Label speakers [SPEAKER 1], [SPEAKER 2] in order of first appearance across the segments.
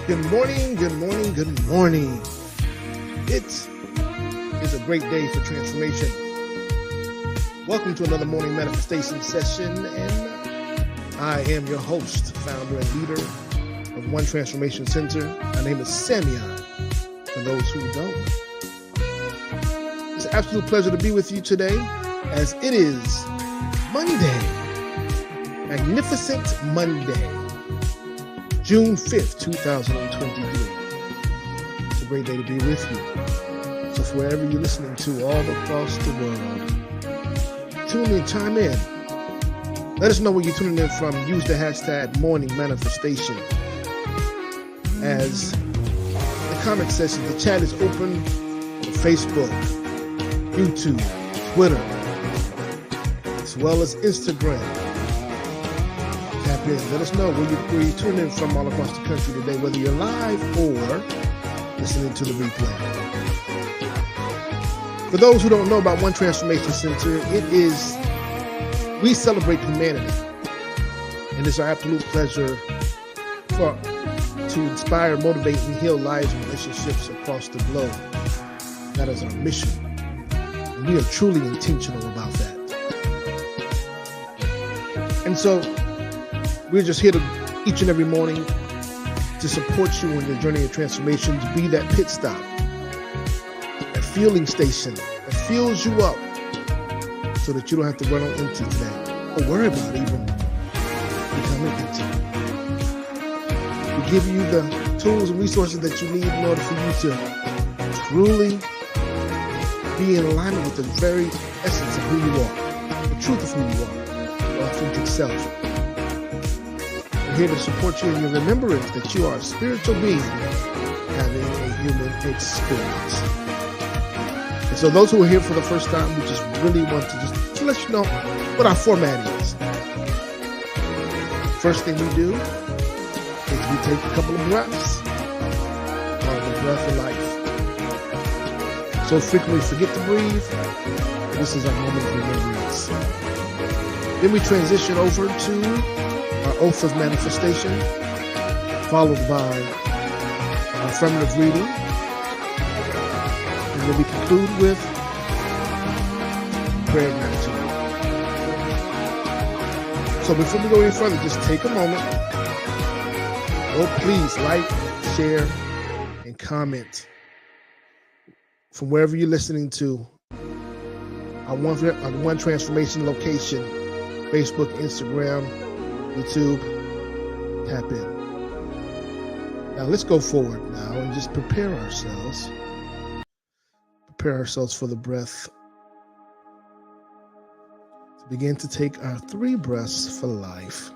[SPEAKER 1] Good morning, good morning, good morning. It is a great day for transformation. Welcome to another morning manifestation session, and I am your host, founder and leader of One Transformation Center. My name is Samion, for those who don't. It's an absolute pleasure to be with you today, as it is Monday, Magnificent Monday, June 5th, 2023. It's a great day to be with you. So wherever you're listening to all across the world, tune in, chime in. Let us know where you're tuning in from. Use the hashtag Morning Manifestation. As the comment session, the chat is open for Facebook, YouTube, Twitter, as well as Instagram. Tap in. Let us know where you're tuning in from all across the country today, whether you're live or listening to the replay. For those who don't know about One Transformation Center, we celebrate humanity. And it's our absolute pleasure to inspire, motivate, and heal lives and relationships across the globe. That is our mission. And we are truly intentional about that. And so we're just here each and every morning to support you on your journey of transformation, to be that pit stop, that fueling station that fuels you up so that you don't have to run on empty today or worry about even becoming empty. We give you the tools and resources that you need in order for you to truly be in alignment with the very essence of who you are, the truth of who you are, your authentic self. We're here to support you in your remembrance that you are a spiritual being having a human experience. And so those who are here for the first time, we just really want to let you know what our format is. First thing we do is we take a couple of breaths, called the breath of life. So frequently forget to breathe. This is our moment of remembrance. Then we transition over to our oath of manifestation, followed by our affirmative reading. And then we conclude with prayer and gratitude. So before we go any further, just take a moment. Oh, please like, share, and comment from wherever you're listening to our One Transformation location, Facebook, Instagram, YouTube. Tap in. Now let's go forward now and just prepare ourselves. Prepare ourselves for the breath. To begin to take our 3 breaths for life.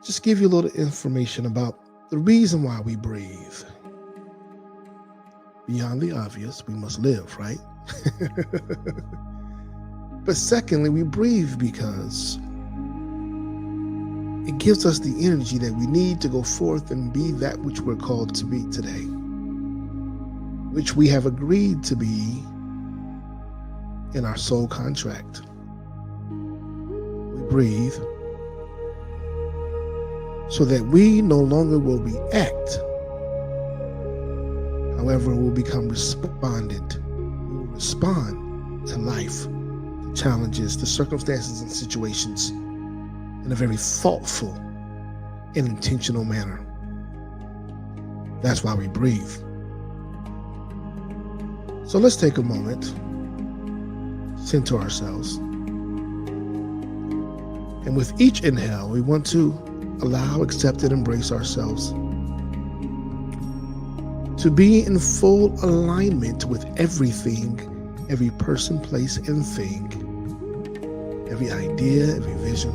[SPEAKER 1] Just give you a little information about the reason why we breathe. Beyond the obvious, we must live, right? But secondly, we breathe because it gives us the energy that we need to go forth and be that which we're called to be today, which we have agreed to be in our soul contract. We breathe so that we no longer will react. However, we'll become respondent. We will respond to life, the challenges, the circumstances, and situations in a very thoughtful and intentional manner. That's why we breathe. So let's take a moment, center ourselves. And with each inhale, we want to allow, accept, and embrace ourselves to be in full alignment with everything, every person, place, and thing, every idea, every vision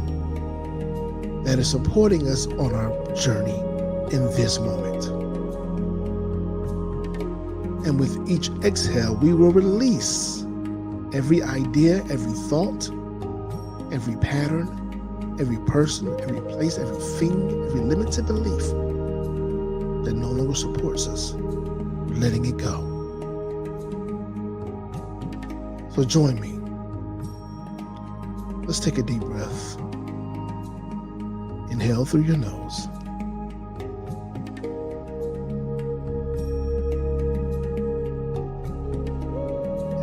[SPEAKER 1] that is supporting us on our journey in this moment. And with each exhale, we will release every idea, every thought, every pattern, every person, every place, every thing, every limited belief that no longer supports us. We're letting it go. So join me. Let's take a deep breath. Inhale through your nose.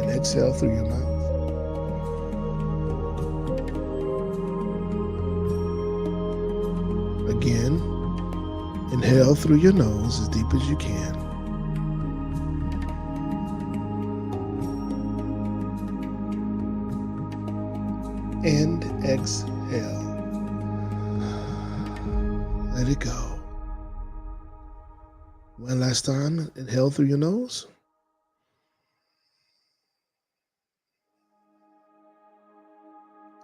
[SPEAKER 1] And exhale through your mouth. Again, inhale through your nose as deep as you can. And exhale. Let it go. One last time, inhale through your nose.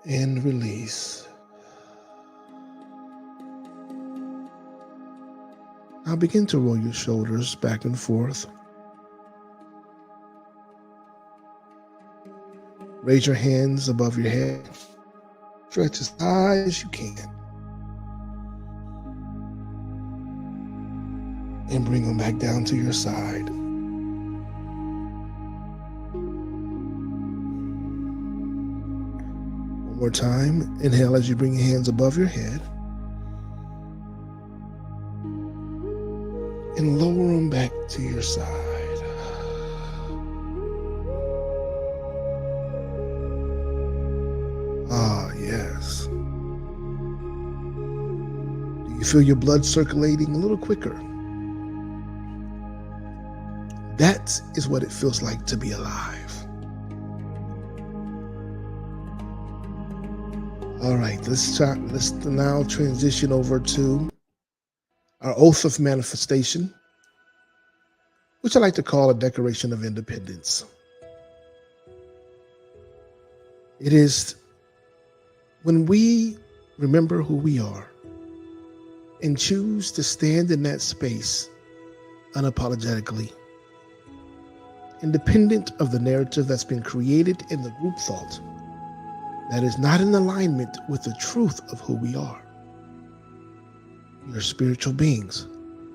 [SPEAKER 1] And release. Now begin to roll your shoulders back and forth. Raise your hands above your head. Stretch as high as you can. And bring them back down to your side. One more time. Inhale as you bring your hands above your head. And lower them back to your side. Ah, yes. Do you feel your blood circulating a little quicker? That is what it feels like to be alive. All right, let's now transition over to our oath of manifestation, which I like to call a Declaration of Independence. It is when we remember who we are and choose to stand in that space unapologetically, independent of the narrative that's been created in the group thought that is not in alignment with the truth of who we are. We are spiritual beings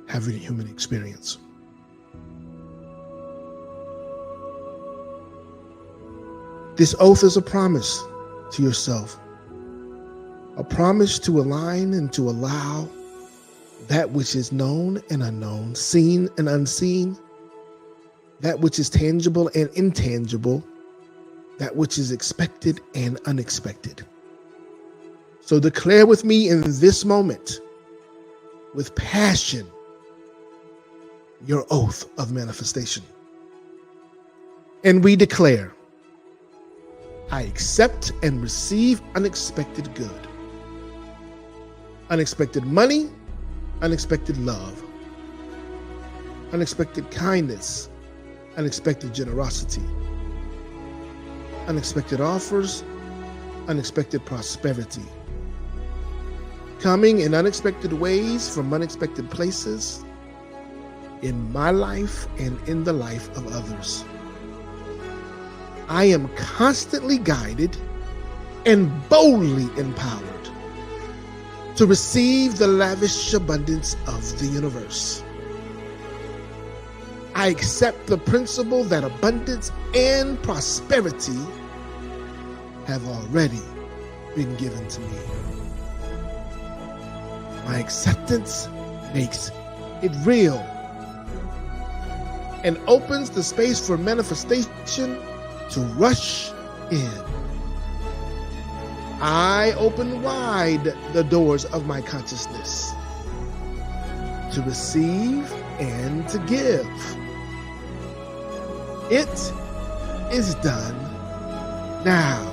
[SPEAKER 1] having a human experience. This oath is a promise to yourself, a promise to align and to allow that which is known and unknown, seen and unseen, that which is tangible and intangible, that which is expected and unexpected. So declare with me in this moment, with passion, your oath of manifestation. And we declare, I accept and receive unexpected good, unexpected money, unexpected love, unexpected kindness, unexpected generosity, unexpected offers, unexpected prosperity, coming in unexpected ways from unexpected places in my life and in the life of others. I am constantly guided and boldly empowered to receive the lavish abundance of the universe. I accept the principle that abundance and prosperity have already been given to me. My acceptance makes it real and opens the space for manifestation to rush in. I open wide the doors of my consciousness to receive and to give. It is done now.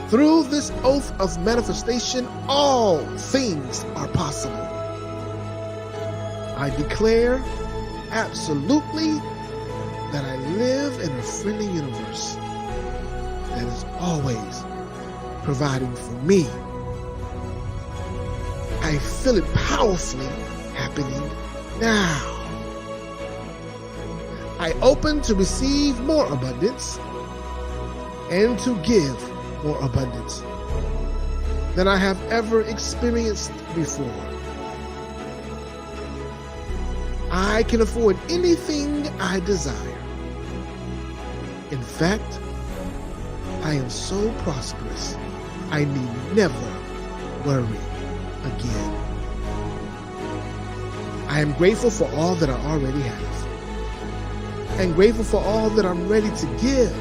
[SPEAKER 1] Through this oath of manifestation, all things are possible. I declare absolutely that I live in a friendly universe that is always providing for me. I feel it powerfully happening now. I open to receive more abundance and to give more abundance than I have ever experienced before. I can afford anything I desire. In fact, I am so prosperous, I need never worry again. I am grateful for all that I already have, and grateful for all that I'm ready to give.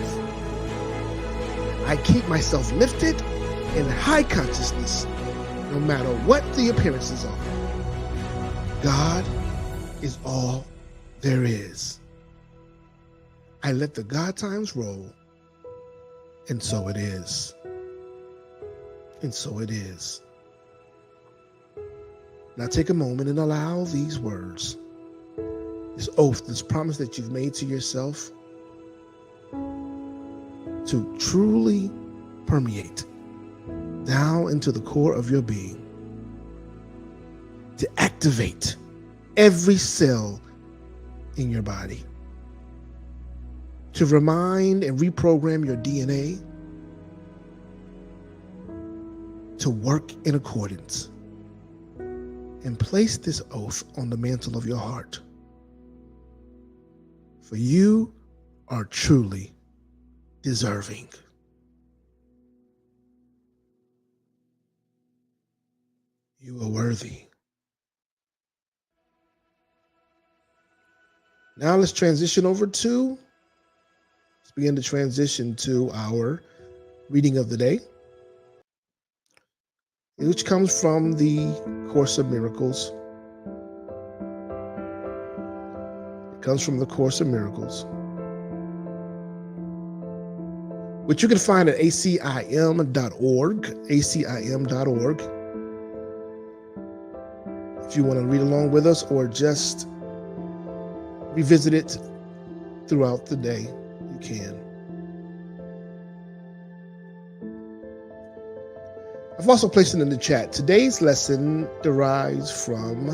[SPEAKER 1] I keep myself lifted in high consciousness, no matter what the appearances are. God is all there is. I let the God times roll, and so it is. And so it is. Now take a moment and allow these words, this oath, this promise that you've made to yourself, to truly permeate down into the core of your being, to activate every cell in your body, to remind and reprogram your DNA to work in accordance, and place this oath on the mantle of your heart. For you are truly deserving. You are worthy. Now let's begin to transition to our reading of the day, which comes from the Course of Miracles. It comes from the Course of Miracles, which you can find at acim.org, acim.org. If you want to read along with us or just revisit it throughout the day, you can. I've also placed it in the chat. Today's lesson derives from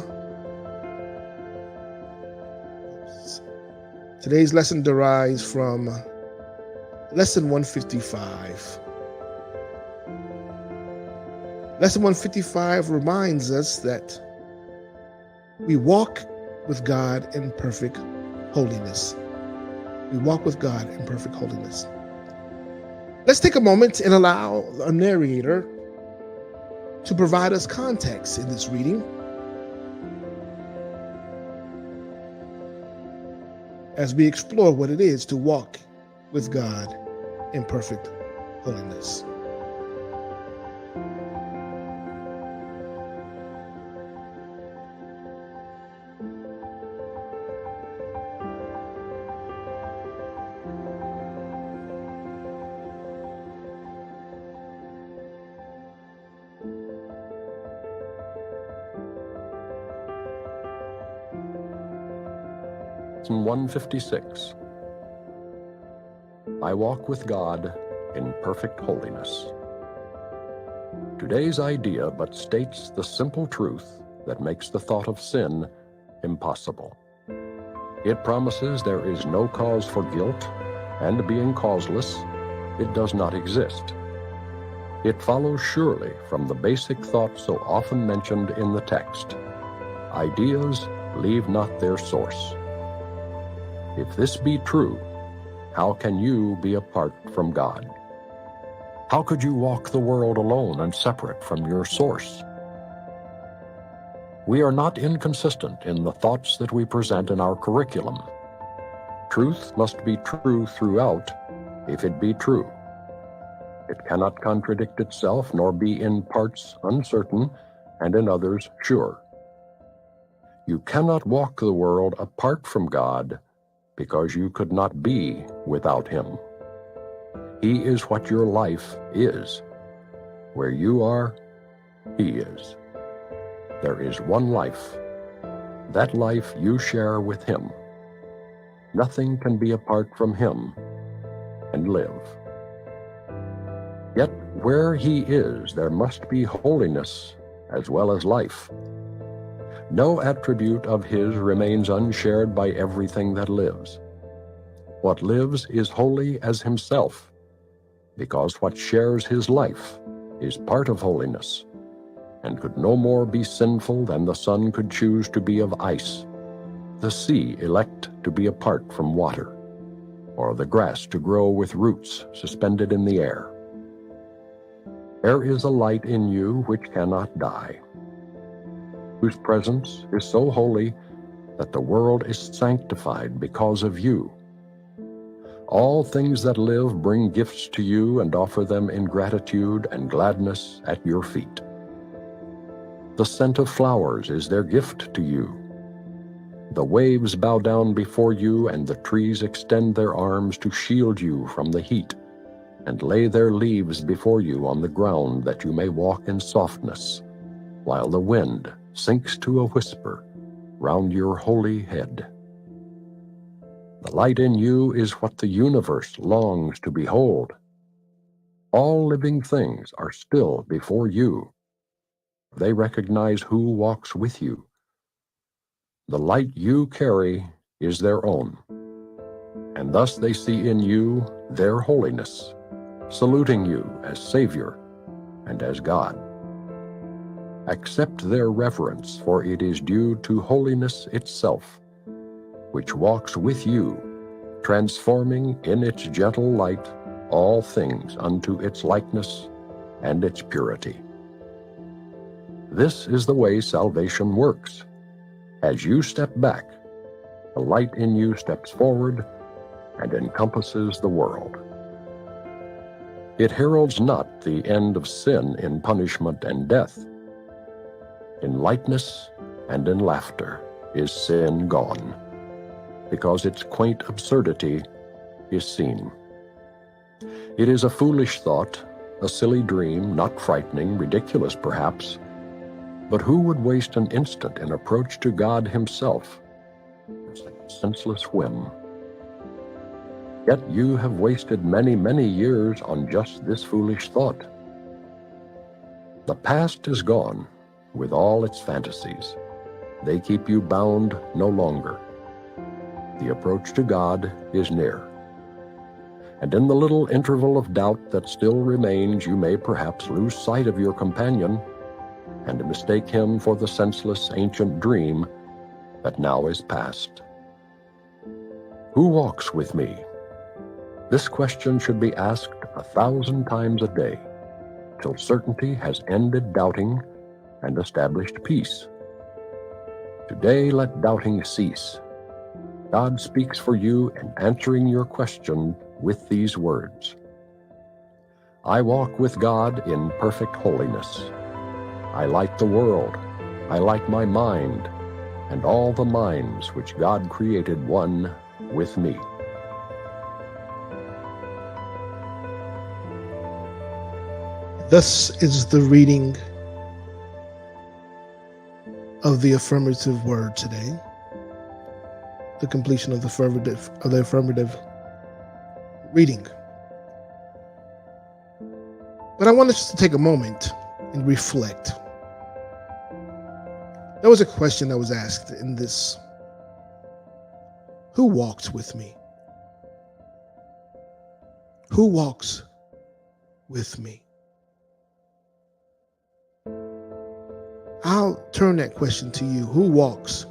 [SPEAKER 1] lesson 155. Lesson 155 reminds us that we walk with God in perfect holiness. We walk with God in perfect holiness. Let's take a moment and allow a narrator to provide us context in this reading as we explore what it is to walk with God in perfect holiness.
[SPEAKER 2] Lesson 156. I walk with God in perfect holiness. Today's idea but states the simple truth that makes the thought of sin impossible. It promises there is no cause for guilt, and being causeless, it does not exist. It follows surely from the basic thought so often mentioned in the text. Ideas leave not their source. If this be true, how can you be apart from God? How could you walk the world alone and separate from your source? We are not inconsistent in the thoughts that we present in our curriculum. Truth must be true throughout, if it be true. It cannot contradict itself, nor be in parts uncertain, and in others sure. You cannot walk the world apart from God, because you could not be without Him. He is what your life is. Where you are, He is. There is one life. That life you share with Him. Nothing can be apart from Him and live. Yet where He is, there must be holiness as well as life. No attribute of His remains unshared by everything that lives. What lives is holy as Himself, because what shares His life is part of holiness, and could no more be sinful than the sun could choose to be of ice, the sea elect to be apart from water, or the grass to grow with roots suspended in the air. There is a light in you which cannot die, whose presence is so holy that the world is sanctified because of you. All things that live bring gifts to you and offer them in gratitude and gladness at your feet. The scent of flowers is their gift to you. The waves bow down before you, and the trees extend their arms to shield you from the heat, and lay their leaves before you on the ground that you may walk in softness, while the wind sinks to a whisper round your holy head. The light in you is what the universe longs to behold. All living things are still before you. They recognize who walks with you. The light you carry is their own, and thus they see in you their holiness, saluting you as Savior and as God. Accept their reverence, for it is due to holiness itself, which walks with you, transforming in its gentle light all things unto its likeness and its purity. This is the way salvation works. As you step back, the light in you steps forward and encompasses the world. It heralds not the end of sin in punishment and death. In lightness and in laughter is sin gone, because its quaint absurdity is seen. It is a foolish thought, a silly dream, not frightening, ridiculous perhaps, but who would waste an instant in approach to God himself? It's a senseless whim. Yet you have wasted many, many years on just this foolish thought. The past is gone, with all its fantasies. They keep you bound no longer. The approach to God is near. And in the little interval of doubt that still remains, you may perhaps lose sight of your companion and mistake him for the senseless ancient dream that now is past. Who walks with me? This question should be asked 1,000 times a day, till certainty has ended doubting and established peace. Today let doubting cease. God speaks for you in answering your question with these words: I walk with God in perfect holiness. I light the world, I light my mind, and all the minds which God created one with me.
[SPEAKER 1] Thus is the reading of the affirmative word today, the completion of the affirmative reading. But I want us to take a moment and reflect. There was a question that was asked in this: who walks with me? Who walks with me? I'll turn that question to you. Who walks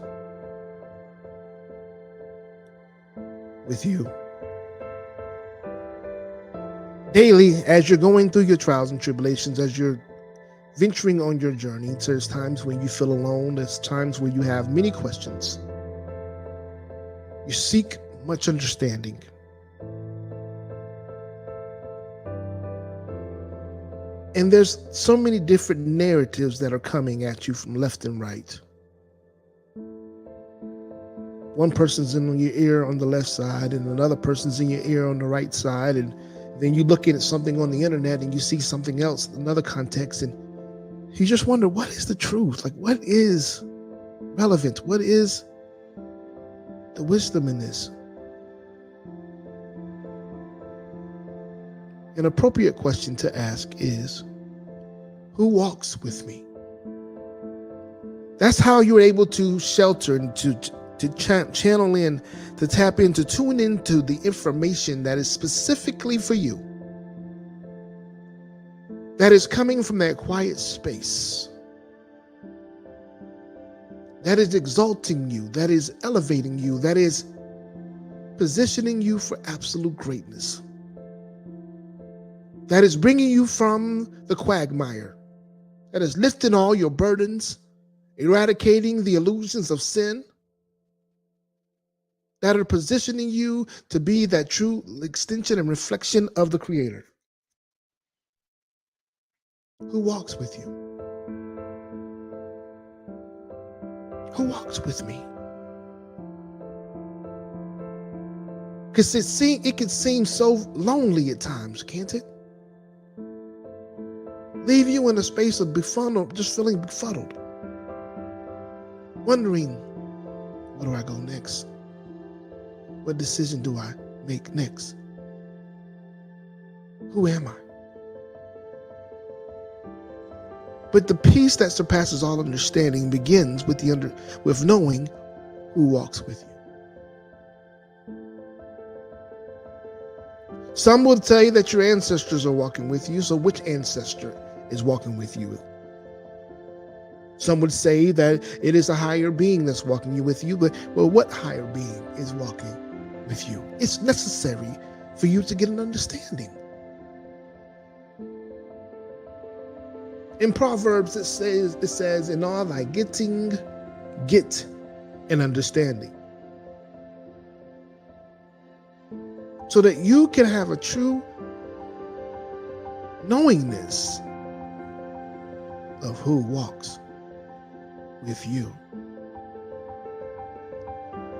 [SPEAKER 1] with you? Daily, as you're going through your trials and tribulations, as you're venturing on your journey, there's times when you feel alone. There's times when you have many questions. You seek much understanding. And there's so many different narratives that are coming at you from left and right. One person's in your ear on the left side, and another person's in your ear on the right side, and then you look at something on the internet and you see something else, another context, and you just wonder, what is the truth? Like, what is relevant? What is the wisdom in this? An appropriate question to ask is, who walks with me? That's how you're able to shelter and to channel in, to tap into, tune into the information that is specifically for you, that is coming from that quiet space, that is exalting you, that is elevating you, that is positioning you for absolute greatness. that is bringing you from the quagmire, that is lifting all your burdens, eradicating the illusions of sin, that are positioning you to be that true extension and reflection of the Creator who walks with you, who walks with me. Because it can seem so lonely at times, can't it? Leave you in a space of befuddled, just feeling befuddled, wondering, where do I go next? What decision do I make next? Who am I? But the peace that surpasses all understanding begins with knowing who walks with you. Some would say that your ancestors are walking with you, so which ancestor is walking with you? Some would say that it is a higher being that's walking with you, but what higher being is walking with you? It's necessary for you to get an understanding. In Proverbs, it says, in all thy getting, get an understanding. So that you can have a true knowingness of who walks with you.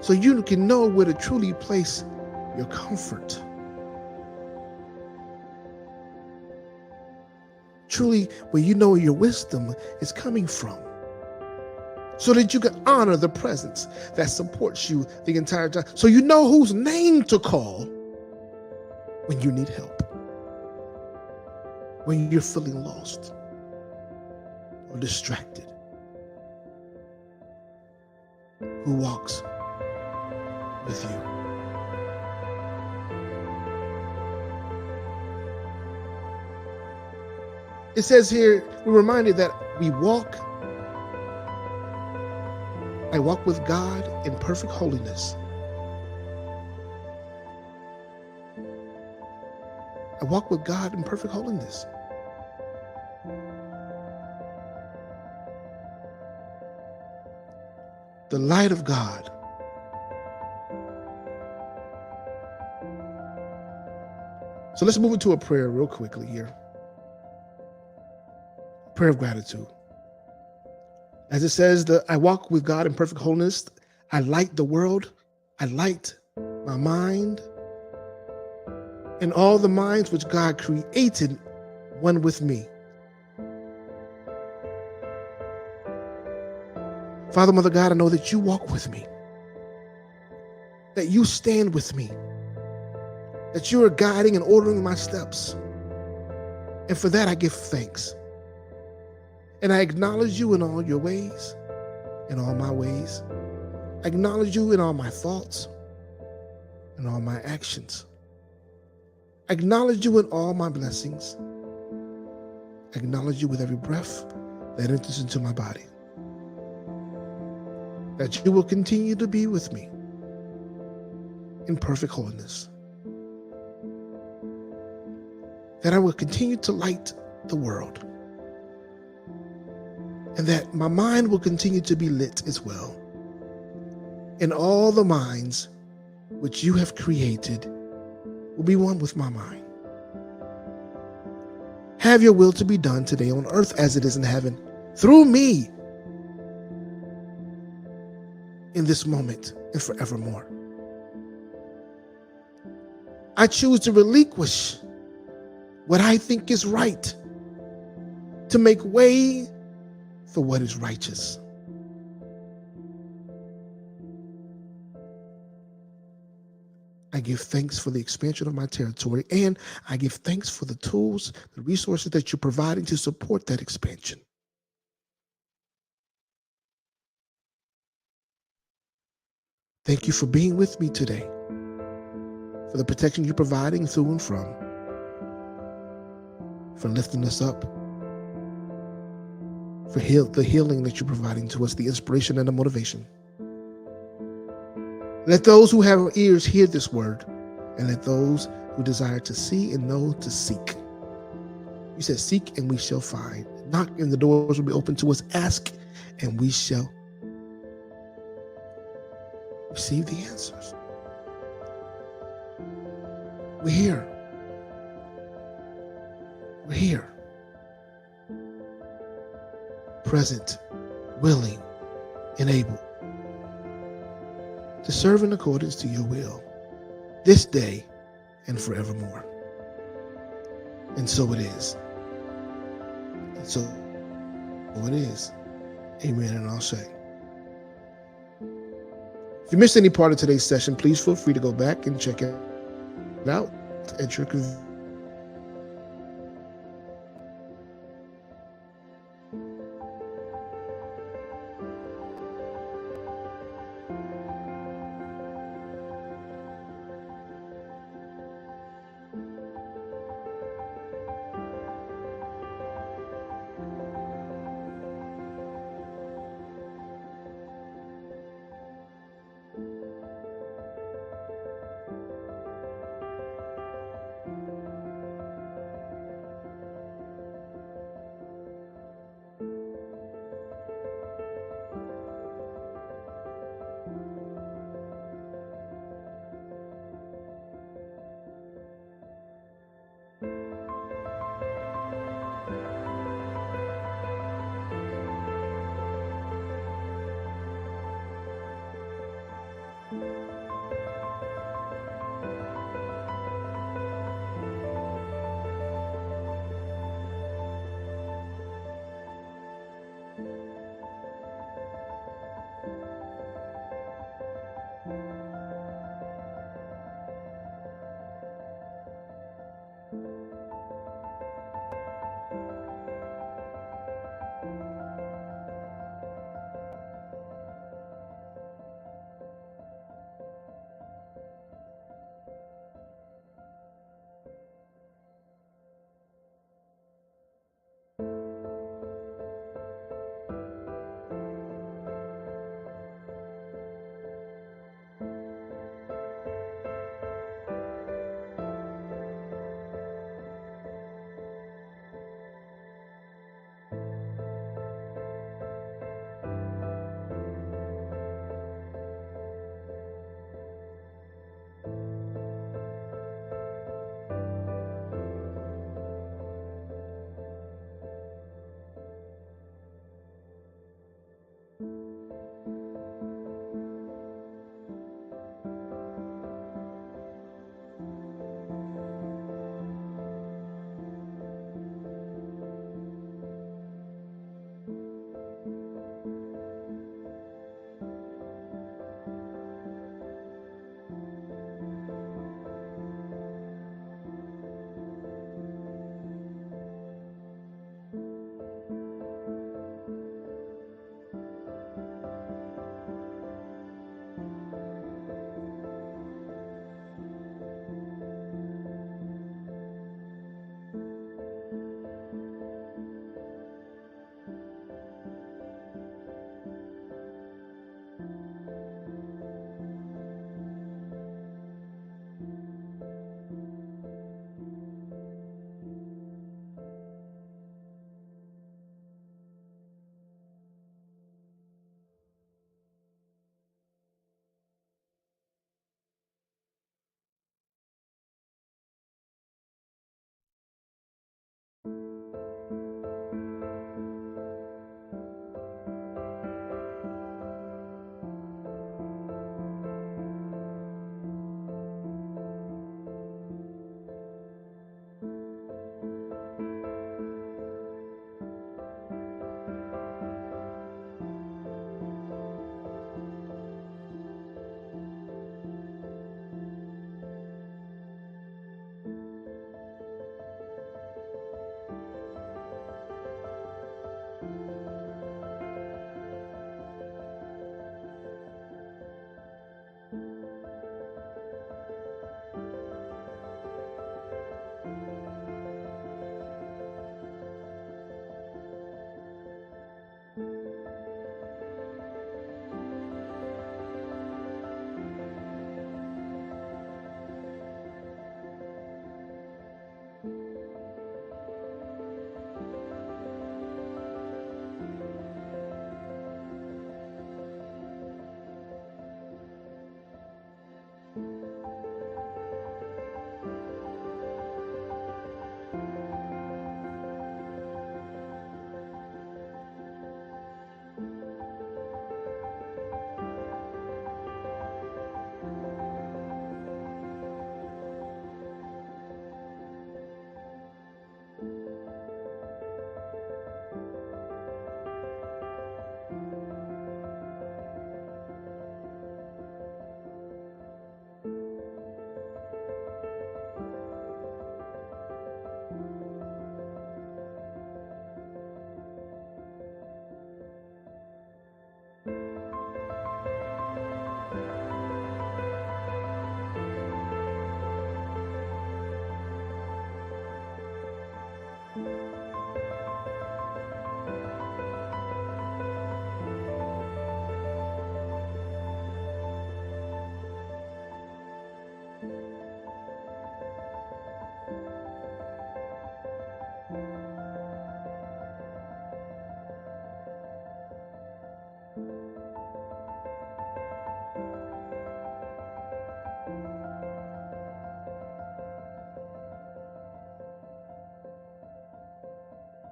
[SPEAKER 1] So you can know where to truly place your comfort. Truly, where you know your wisdom is coming from. So that you can honor the presence that supports you the entire time. So you know whose name to call when you need help. When you're feeling lost or distracted. Who walks with you. It says here, we're reminded that I walk with God in perfect holiness. I walk with God in perfect holiness. The light of God. So let's move into a prayer real quickly here. Prayer of gratitude. As it says, I walk with God in perfect holiness. I light the world. I light my mind and all the minds which God created, one with me. Father, Mother God, I know that you walk with me, that you stand with me, that you are guiding and ordering my steps. And for that, I give thanks. And I acknowledge you in all your ways, in all my ways. I acknowledge you in all my thoughts, in all my actions. I acknowledge you in all my blessings. I acknowledge you with every breath that enters into my body. That you will continue to be with me in perfect holiness. That I will continue to light the world. And that my mind will continue to be lit as well. And all the minds which you have created will be one with my mind. Have your will to be done today on earth as it is in heaven, through me, in this moment and forevermore. I choose to relinquish what I think is right, to make way for what is righteous. I give thanks for the expansion of my territory, and I give thanks for the tools, the resources that you're providing to support that expansion. Thank you for being with me today, for the protection you're providing through and from, for lifting us up, for the healing that you're providing to us, the inspiration and the motivation. Let those who have ears hear this word, and let those who desire to see and know to seek. You said, seek and we shall find. Knock and the doors will be open to us. Ask and we shall receive the answers. We're here. We're here. Present, willing, and able to serve in accordance to your will this day and forevermore. And so it is. And so it is. Amen and I'll say. If you missed any part of today's session, please feel free to go back and check it out at your convenience.